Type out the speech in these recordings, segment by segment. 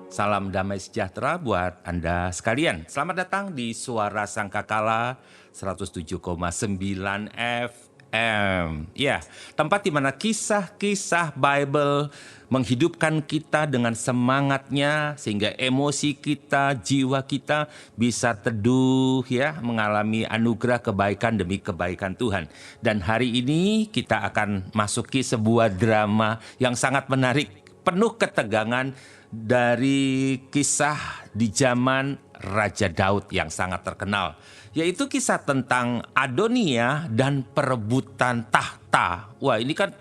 Salam damai sejahtera buat Anda sekalian. Selamat datang di Suara Sangkakala 107,9 FM. Ya, tempat di mana kisah-kisah Bible menghidupkan kita dengan semangatnya sehingga emosi kita, jiwa kita bisa teduh ya, mengalami anugerah kebaikan demi kebaikan Tuhan. Dan hari ini kita akan masuki sebuah drama yang sangat menarik, penuh ketegangan dari kisah di zaman Raja Daud yang sangat terkenal, yaitu kisah tentang Adonia dan perebutan tahta. Wah, ini kan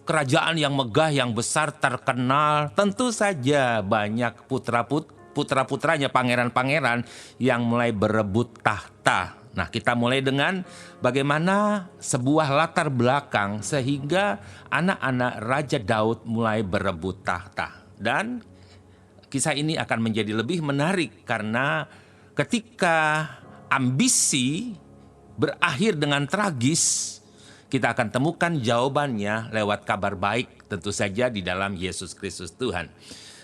kerajaan yang megah, yang besar, terkenal. Tentu saja banyak putra-putranya, pangeran-pangeran yang mulai berebut tahta. Nah, kita mulai dengan bagaimana sebuah latar belakang sehingga anak-anak Raja Daud mulai berebut tahta. Dan kisah ini akan menjadi lebih menarik karena ketika ambisi berakhir dengan tragis, kita akan temukan jawabannya lewat kabar baik, tentu saja di dalam Yesus Kristus Tuhan.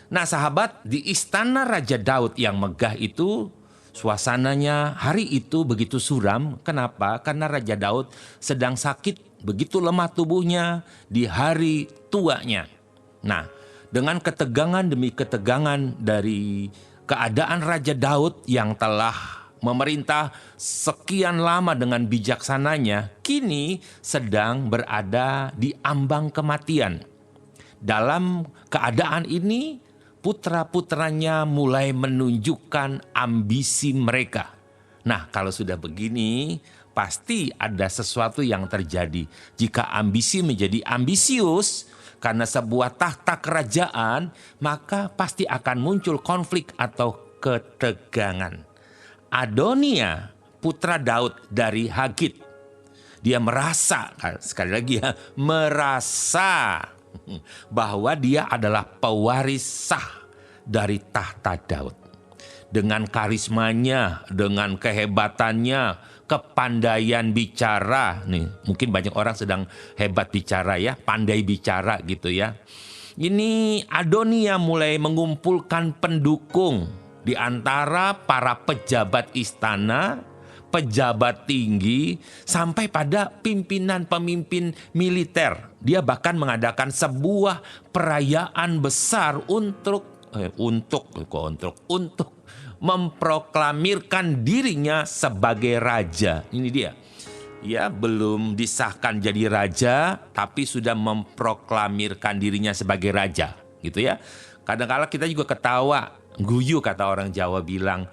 Nah, sahabat, di istana Raja Daud yang megah itu, suasananya hari itu begitu suram. Kenapa? Karena Raja Daud sedang sakit, begitu lemah tubuhnya di hari tuanya. Nah, dengan ketegangan demi ketegangan dari keadaan Raja Daud yang telah memerintah sekian lama dengan bijaksananya, kini sedang berada di ambang kematian. Dalam keadaan ini, putra-putranya mulai menunjukkan ambisi mereka. Nah, kalau sudah begini, pasti ada sesuatu yang terjadi. Jika ambisi menjadi ambisius, karena sebuah tahta kerajaan, maka pasti akan muncul konflik atau ketegangan. Adonia, putra Daud dari Hagit, dia merasa, sekali lagi ya, merasa bahwa dia adalah pewaris sah dari tahta Daud. Dengan karismanya, dengan kehebatannya, kepandaian bicara. Nih, mungkin banyak orang sedang hebat bicara ya, pandai bicara gitu ya. Ini Adonia mulai mengumpulkan pendukung di antara para pejabat istana, pejabat tinggi, sampai pada pimpinan-pemimpin militer. Dia bahkan mengadakan sebuah perayaan besar untuk memproklamirkan dirinya sebagai raja. Ini dia. Ya, belum disahkan jadi raja, tapi sudah memproklamirkan dirinya sebagai raja, gitu ya. Kadang-kala kita juga ketawa, guyu kata orang Jawa bilang,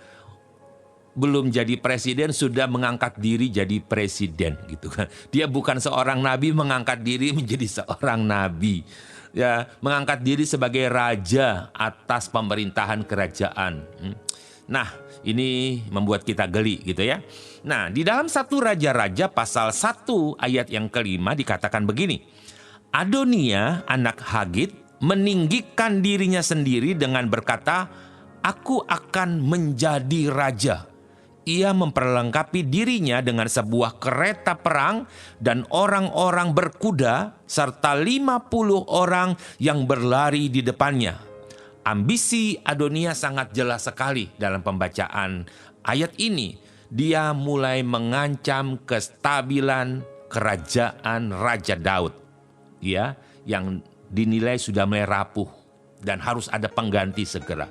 belum jadi presiden sudah mengangkat diri jadi presiden, gitu kan. Dia bukan seorang nabi mengangkat diri menjadi seorang nabi. Ya, mengangkat diri sebagai raja atas pemerintahan kerajaan. Nah, ini membuat kita geli gitu ya. Nah, di dalam 1 Raja-Raja pasal 1 ayat yang kelima dikatakan begini. Adonia anak Hagit meninggikan dirinya sendiri dengan berkata, "Aku akan menjadi raja." Ia memperlengkapi dirinya dengan sebuah kereta perang dan orang-orang berkuda serta 50 orang yang berlari di depannya. Ambisi Adonia sangat jelas sekali dalam pembacaan ayat ini. Dia mulai mengancam kestabilan kerajaan Raja Daud, ya, yang dinilai sudah mulai rapuh dan harus ada pengganti segera.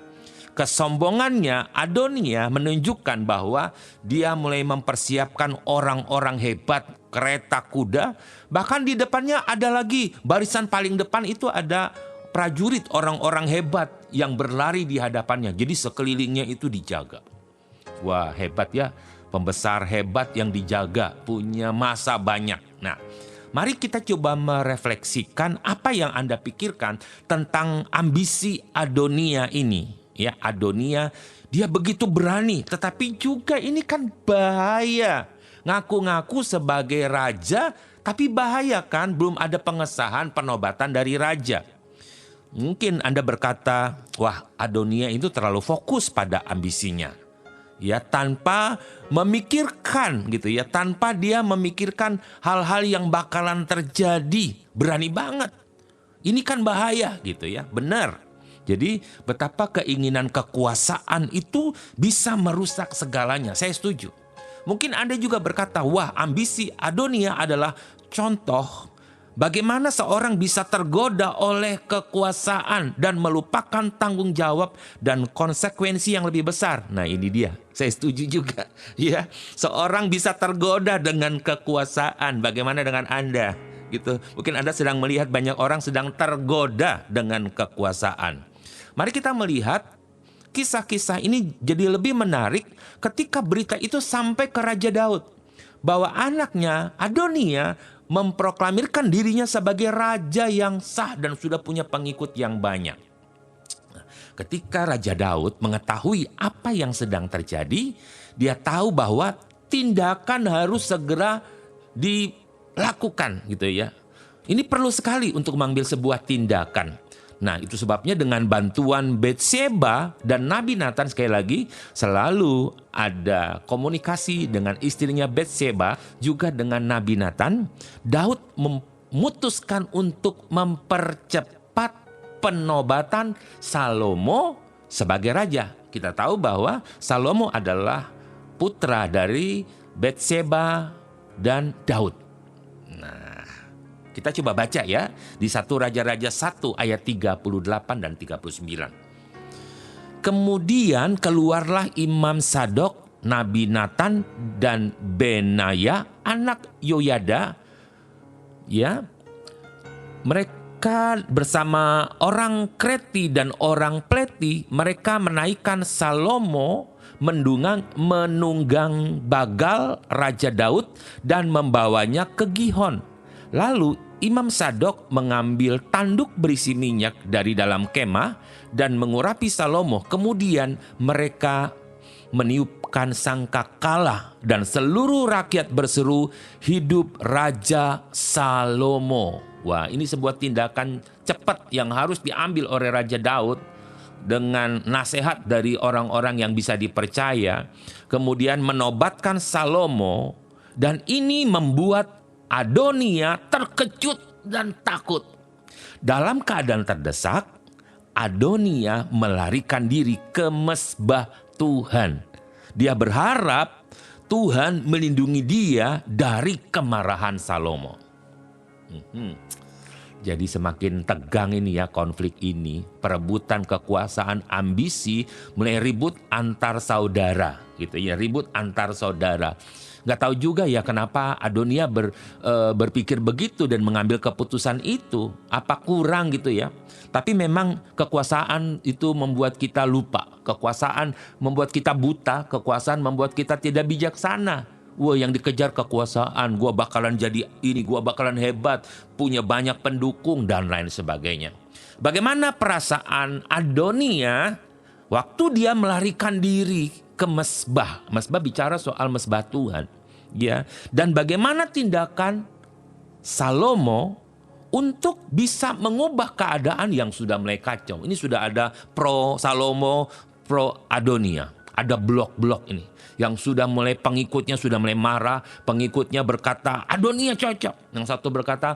Kesombongannya Adonia menunjukkan bahwa dia mulai mempersiapkan orang-orang hebat, kereta kuda, bahkan di depannya ada lagi barisan paling depan itu ada prajurit orang-orang hebat yang berlari di hadapannya. Jadi sekelilingnya itu dijaga. Wah, hebat ya, pembesar hebat yang dijaga, punya massa banyak. Nah, mari kita coba merefleksikan apa yang Anda pikirkan tentang ambisi Adonia ini. Ya, Adonia dia begitu berani, tetapi juga ini kan bahaya. Ngaku-ngaku sebagai raja, tapi bahaya kan, belum ada pengesahan penobatan dari raja. Mungkin Anda berkata, wah, Adonia itu terlalu fokus pada ambisinya. Ya, tanpa memikirkan gitu ya, tanpa dia memikirkan hal-hal yang bakalan terjadi. Berani banget. Ini kan bahaya gitu ya, benar. Jadi betapa keinginan kekuasaan itu bisa merusak segalanya. Saya setuju. Mungkin Anda juga berkata, wah, ambisi Adonia adalah contoh bagaimana seorang bisa tergoda oleh kekuasaan dan melupakan tanggung jawab dan konsekuensi yang lebih besar. Nah, ini dia. Saya setuju juga. Ya, seorang bisa tergoda dengan kekuasaan. Bagaimana dengan Anda? Gitu. Mungkin Anda sedang melihat banyak orang sedang tergoda dengan kekuasaan. Mari kita melihat kisah-kisah ini jadi lebih menarik ketika berita itu sampai ke Raja Daud. Bahwa anaknya Adonia memproklamirkan dirinya sebagai raja yang sah dan sudah punya pengikut yang banyak. Ketika Raja Daud mengetahui apa yang sedang terjadi, dia tahu bahwa tindakan harus segera dilakukan gitu ya. Ini perlu sekali untuk mengambil sebuah tindakan. Nah, itu sebabnya dengan bantuan Batseba dan Nabi Nathan, sekali lagi selalu ada komunikasi dengan istrinya Batseba juga dengan Nabi Nathan. Daud memutuskan untuk mempercepat penobatan Salomo sebagai raja. Kita tahu bahwa Salomo adalah putra dari Batseba dan Daud. Kita coba baca ya di 1 Raja-Raja 1 ayat 38 dan 39. Kemudian keluarlah Imam Sadok, Nabi Nathan dan Benaya anak Yoyada, ya. Mereka bersama orang Kreti dan orang Pleti, mereka menaikkan Salomo menunggang Bagal Raja Daud dan membawanya ke Gihon. Lalu Imam Sadok mengambil tanduk berisi minyak dari dalam kemah dan mengurapi Salomo. Kemudian mereka meniupkan sangkakala dan seluruh rakyat berseru, hidup Raja Salomo. Wah, ini sebuah tindakan cepat yang harus diambil oleh Raja Daud dengan nasihat dari orang-orang yang bisa dipercaya. Kemudian menobatkan Salomo, dan ini membuat Adonia terkejut dan takut. Dalam keadaan terdesak, Adonia melarikan diri ke mezbah Tuhan. Dia berharap Tuhan melindungi dia dari kemarahan Salomo. Jadi semakin tegang ini ya konflik ini. Perebutan kekuasaan, ambisi, mulai ribut antar saudara gitu ya, ribut antar saudara. Nggak tahu juga ya kenapa Adonia berpikir begitu dan mengambil keputusan itu. Apa kurang gitu ya. Tapi memang kekuasaan itu membuat kita lupa. Kekuasaan membuat kita buta. Kekuasaan membuat kita tidak bijaksana. Wah, yang dikejar kekuasaan. Gua bakalan jadi ini, gua bakalan hebat. Punya banyak pendukung dan lain sebagainya. Bagaimana perasaan Adonia waktu dia melarikan diri ke mezbah. Mezbah bicara soal mezbah Tuhan, ya. Dan bagaimana tindakan Salomo untuk bisa mengubah keadaan yang sudah mulai kacau. Ini sudah ada pro Salomo, pro Adonia. Ada blok-blok ini yang sudah mulai pengikutnya sudah mulai marah. Pengikutnya berkata Adonia cocok. Yang satu berkata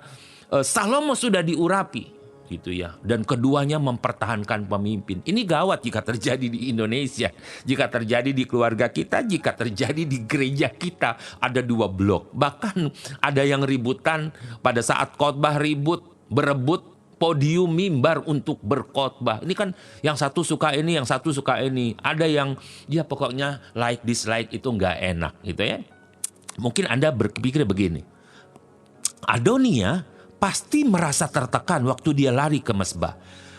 Salomo sudah diurapi. Gitu ya. Dan keduanya mempertahankan pemimpin. Ini gawat jika terjadi di Indonesia, jika terjadi di keluarga kita, jika terjadi di gereja kita. Ada dua blok. Bahkan ada yang ributan pada saat khotbah, ribut, berebut podium mimbar untuk berkhotbah. Ini kan yang satu suka ini, yang satu suka ini. Ada yang ya pokoknya like dislike itu nggak enak gitu ya. Mungkin Anda berpikir begini, Adonia pasti merasa tertekan waktu dia lari ke mezbah.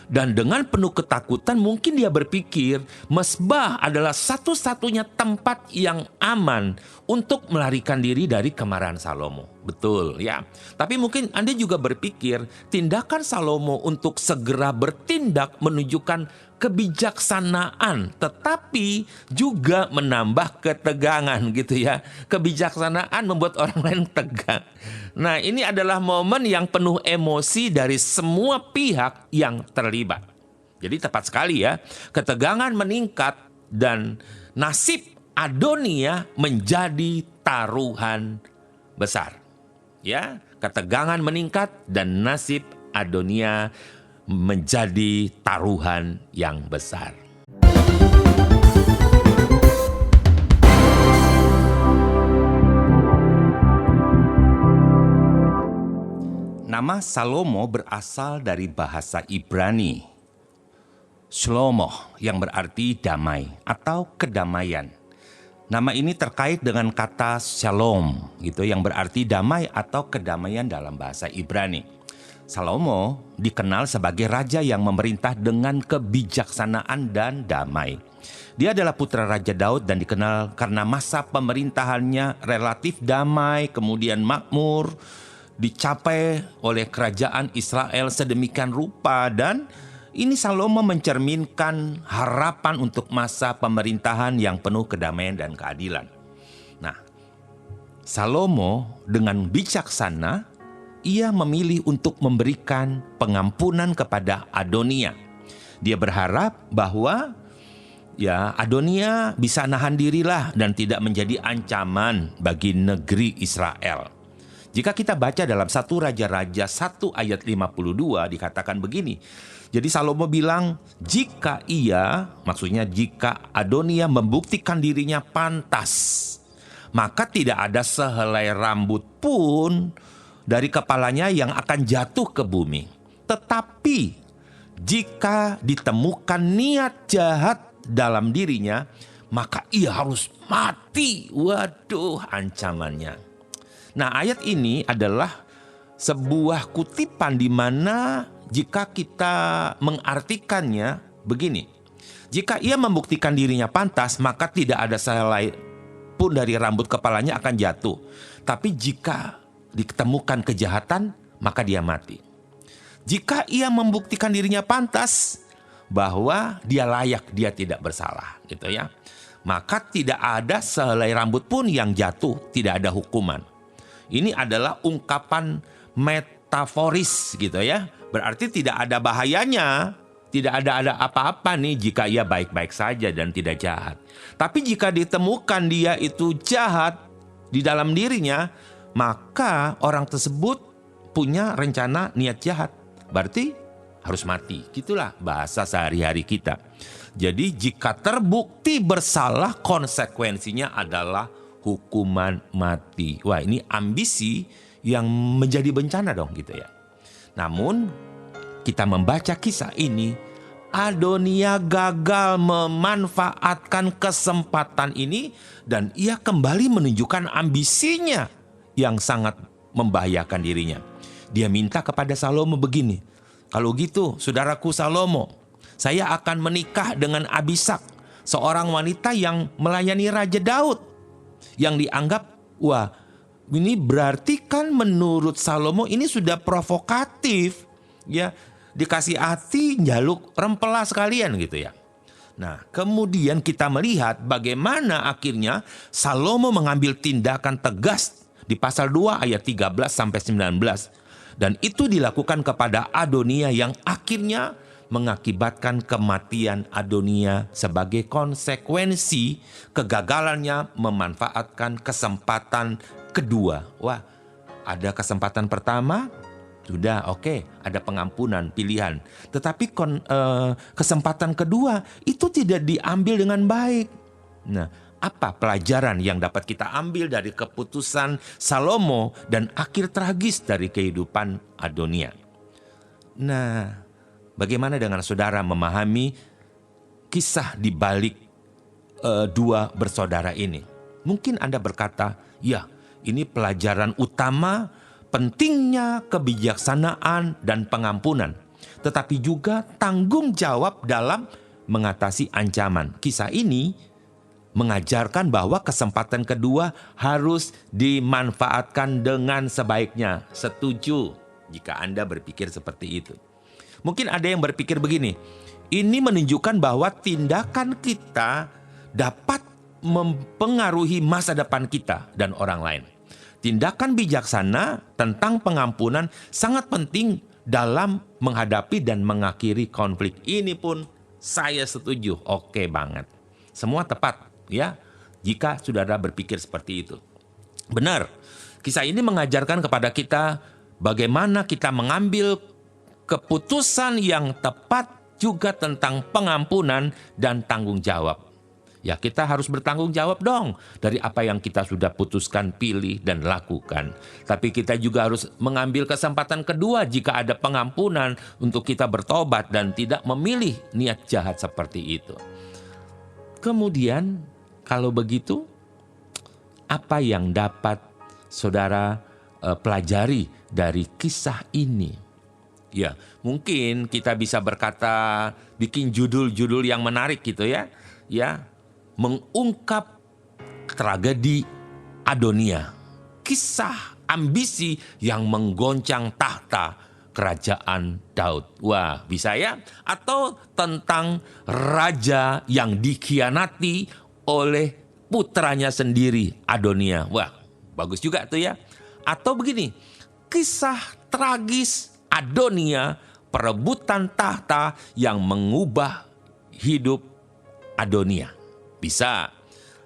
Dan dengan penuh ketakutan mungkin dia berpikir mezbah adalah satu-satunya tempat yang aman untuk melarikan diri dari kemarahan Salomo. Betul ya. Tapi mungkin Anda juga berpikir tindakan Salomo untuk segera bertindak menunjukkan kebijaksanaan, tetapi juga menambah ketegangan gitu ya. Kebijaksanaan membuat orang lain tegang. Nah, ini adalah momen yang penuh emosi dari semua pihak yang terlibat. Jadi tepat sekali ya, ketegangan meningkat dan nasib Adonia menjadi taruhan besar. Ya, ketegangan meningkat dan nasib Adonia menjadi taruhan yang besar. Nama Salomo berasal dari bahasa Ibrani, Shlomo, yang berarti damai atau kedamaian. Nama ini terkait dengan kata shalom, gitu, yang berarti damai atau kedamaian dalam bahasa Ibrani. Salomo dikenal sebagai raja yang memerintah dengan kebijaksanaan dan damai. Dia adalah putra Raja Daud dan dikenal karena masa pemerintahannya relatif damai, kemudian makmur, dicapai oleh kerajaan Israel sedemikian rupa, dan ini Salomo mencerminkan harapan untuk masa pemerintahan yang penuh kedamaian dan keadilan. Nah, Salomo dengan bijaksana, ia memilih untuk memberikan pengampunan kepada Adonia. Dia berharap bahwa Adonia bisa nahan dirilah dan tidak menjadi ancaman bagi negeri Israel. Jika kita baca dalam 1 Raja-Raja 1 ayat 52 dikatakan begini. Jadi Salomo bilang, jika Adonia membuktikan dirinya pantas, maka tidak ada sehelai rambut pun dari kepalanya yang akan jatuh ke bumi. Tetapi jika ditemukan niat jahat dalam dirinya, maka ia harus mati. Waduh, ancamannya. Nah, ayat ini adalah sebuah kutipan di mana jika kita mengartikannya begini. Jika ia membuktikan dirinya pantas, maka tidak ada sehelai pun dari rambut kepalanya akan jatuh. Tapi jika ditemukan kejahatan, maka dia mati. Jika ia membuktikan dirinya pantas, bahwa dia layak, dia tidak bersalah, gitu ya, maka tidak ada sehelai rambut pun yang jatuh, tidak ada hukuman. Ini adalah ungkapan metaforis, gitu ya. Berarti tidak ada bahayanya, tidak ada apa-apa nih jika ia baik-baik saja dan tidak jahat. Tapi jika ditemukan dia itu jahat di dalam dirinya, maka orang tersebut punya rencana niat jahat. Berarti harus mati. Gitulah bahasa sehari-hari kita. Jadi jika terbukti bersalah, konsekuensinya adalah hukuman mati. Wah, ini ambisi yang menjadi bencana dong, gitu ya. Namun kita membaca kisah ini, Adonia gagal memanfaatkan kesempatan ini dan ia kembali menunjukkan ambisinya yang sangat membahayakan dirinya. Dia minta kepada Salomo begini, kalau gitu saudaraku Salomo, saya akan menikah dengan Abisak, seorang wanita yang melayani Raja Daud, yang dianggap, wah, ini berarti kan menurut Salomo ini sudah provokatif, ya, dikasih hati njaluk rempela sekalian, gitu ya. Nah, kemudian kita melihat bagaimana akhirnya Salomo mengambil tindakan tegas di pasal 2 ayat 13 sampai 19, dan itu dilakukan kepada Adonia yang akhirnya mengakibatkan kematian Adonia sebagai konsekuensi kegagalannya memanfaatkan kesempatan kedua. Wah, ada kesempatan pertama, sudah oke, ada pengampunan, pilihan. Tetapi kesempatan kedua itu tidak diambil dengan baik. Nah, apa pelajaran yang dapat kita ambil dari keputusan Salomo dan akhir tragis dari kehidupan Adonia? Nah, bagaimana dengan saudara memahami kisah di balik dua bersaudara ini? Mungkin Anda berkata, ya, ini pelajaran utama pentingnya kebijaksanaan dan pengampunan, tetapi juga tanggung jawab dalam mengatasi ancaman. Kisah ini mengajarkan bahwa kesempatan kedua harus dimanfaatkan dengan sebaiknya. Setuju jika Anda berpikir seperti itu. Mungkin ada yang berpikir begini, ini menunjukkan bahwa tindakan kita dapat mempengaruhi masa depan kita dan orang lain. Tindakan bijaksana tentang pengampunan sangat penting dalam menghadapi dan mengakhiri konflik. Ini pun saya setuju, oke banget. Semua tepat, ya, jika saudara berpikir seperti itu. Benar, kisah ini mengajarkan kepada kita bagaimana kita mengambil keputusan yang tepat juga tentang pengampunan dan tanggung jawab. Ya, kita harus bertanggung jawab dong dari apa yang kita sudah putuskan, pilih, dan lakukan. Tapi kita juga harus mengambil kesempatan kedua jika ada pengampunan untuk kita bertobat dan tidak memilih niat jahat seperti itu. Kemudian, kalau begitu, apa yang dapat saudara pelajari dari kisah ini? Ya, mungkin kita bisa berkata, bikin judul-judul yang menarik gitu ya. Ya, mengungkap tragedi Adonia, kisah ambisi yang menggoncang tahta kerajaan Daud. Wah, bisa ya? Atau tentang raja yang dikhianati oleh putranya sendiri, Adonia. Wah, bagus juga tuh ya. Atau begini, kisah tragis Adonia, perebutan tahta yang mengubah hidup Adonia. Bisa.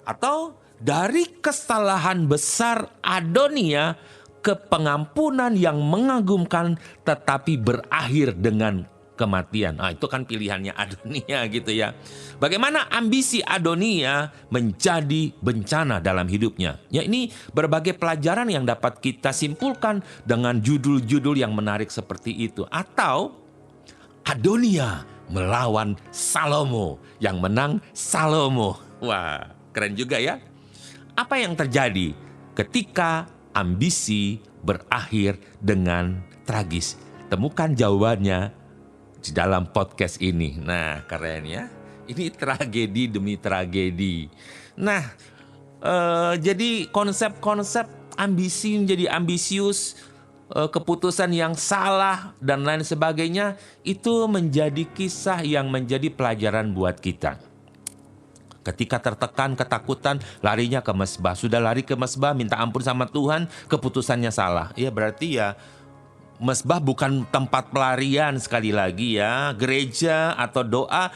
Atau dari kesalahan besar Adonia ke pengampunan yang mengagumkan tetapi berakhir dengan kematian. Itu kan pilihannya Adonia gitu ya. Bagaimana ambisi Adonia menjadi bencana dalam hidupnya. Ya, ini berbagai pelajaran yang dapat kita simpulkan dengan judul-judul yang menarik seperti itu. Atau Adonia melawan Salomo, yang menang Salomo. Wah, keren juga ya. Apa yang terjadi ketika ambisi berakhir dengan tragis? Temukan jawabannya di dalam podcast ini. Nah, keren ya. Ini tragedi demi tragedi. Nah, jadi konsep-konsep ambisi menjadi ambisius, keputusan yang salah dan lain sebagainya, itu menjadi kisah yang menjadi pelajaran buat kita. Ketika tertekan, ketakutan, larinya ke mesbah. Sudah lari ke mesbah, minta ampun sama Tuhan, keputusannya salah. Ya berarti ya mesbah bukan tempat pelarian sekali lagi ya. Gereja atau doa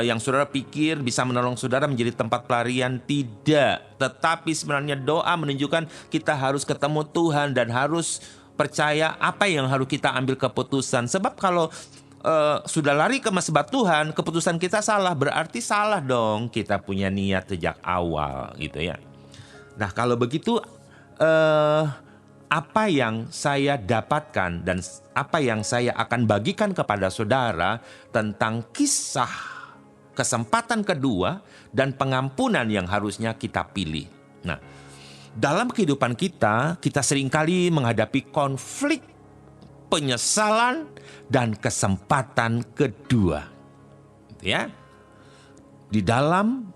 yang saudara pikir bisa menolong saudara menjadi tempat pelarian, tidak. Tetapi sebenarnya doa menunjukkan kita harus ketemu Tuhan dan harus percaya apa yang harus kita ambil keputusan. Sebab kalau sudah lari ke mesbah Tuhan, keputusan kita salah, berarti salah dong kita punya niat sejak awal gitu ya. Nah, kalau begitu apa yang saya dapatkan dan apa yang saya akan bagikan kepada saudara tentang kisah kesempatan kedua dan pengampunan yang harusnya kita pilih. Nah, dalam kehidupan kita seringkali menghadapi konflik, penyesalan, dan kesempatan kedua. Ya. Di dalam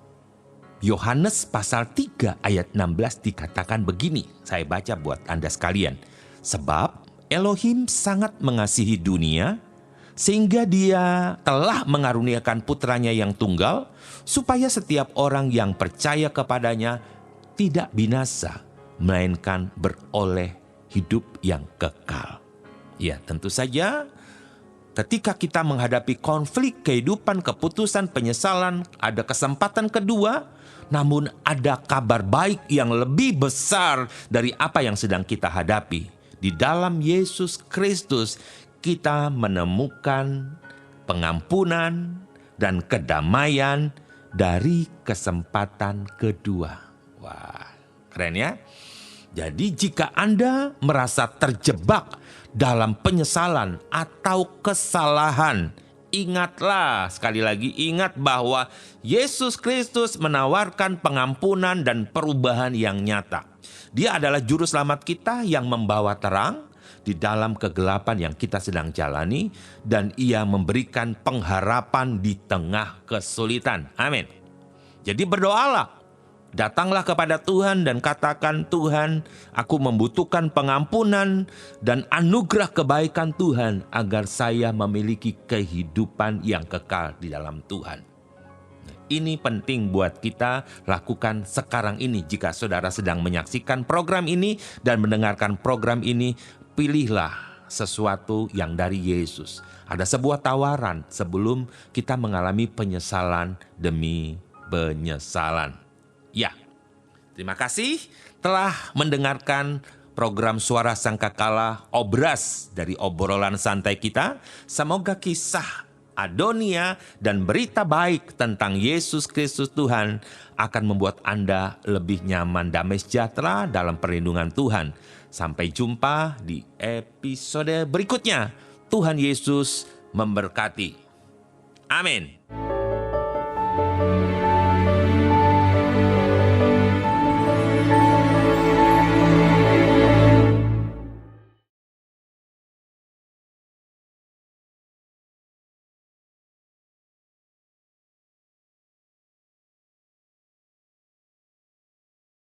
Yohanes pasal 3 ayat 16 dikatakan begini. Saya baca buat Anda sekalian. Sebab Elohim sangat mengasihi dunia, sehingga dia telah mengaruniakan putranya yang tunggal, supaya setiap orang yang percaya kepadanya tidak binasa, melainkan beroleh hidup yang kekal. Ya, tentu saja ketika kita menghadapi konflik kehidupan, keputusan, penyesalan, ada kesempatan kedua, namun ada kabar baik yang lebih besar dari apa yang sedang kita hadapi. Di dalam Yesus Kristus kita menemukan pengampunan dan kedamaian dari kesempatan kedua. Wah, keren ya. Jadi jika Anda merasa terjebak dalam penyesalan atau kesalahan, ingatlah, sekali lagi ingat bahwa Yesus Kristus menawarkan pengampunan dan perubahan yang nyata. Dia adalah juru selamat kita yang membawa terang di dalam kegelapan yang kita sedang jalani, dan ia memberikan pengharapan di tengah kesulitan. Amin. Jadi berdoalah. Datanglah kepada Tuhan dan katakan, Tuhan, aku membutuhkan pengampunan dan anugerah kebaikan Tuhan agar saya memiliki kehidupan yang kekal di dalam Tuhan. Ini penting buat kita lakukan sekarang ini. Jika saudara sedang menyaksikan program ini dan mendengarkan program ini, pilihlah sesuatu yang dari Yesus. Ada sebuah tawaran sebelum kita mengalami penyesalan demi penyesalan. Ya, terima kasih telah mendengarkan program Suara Sangkakala, obras dari obrolan santai kita. Semoga kisah Adonia dan berita baik tentang Yesus Kristus Tuhan akan membuat Anda lebih nyaman, damai sejahtera dalam perlindungan Tuhan. Sampai jumpa di episode berikutnya. Tuhan Yesus memberkati. Amin.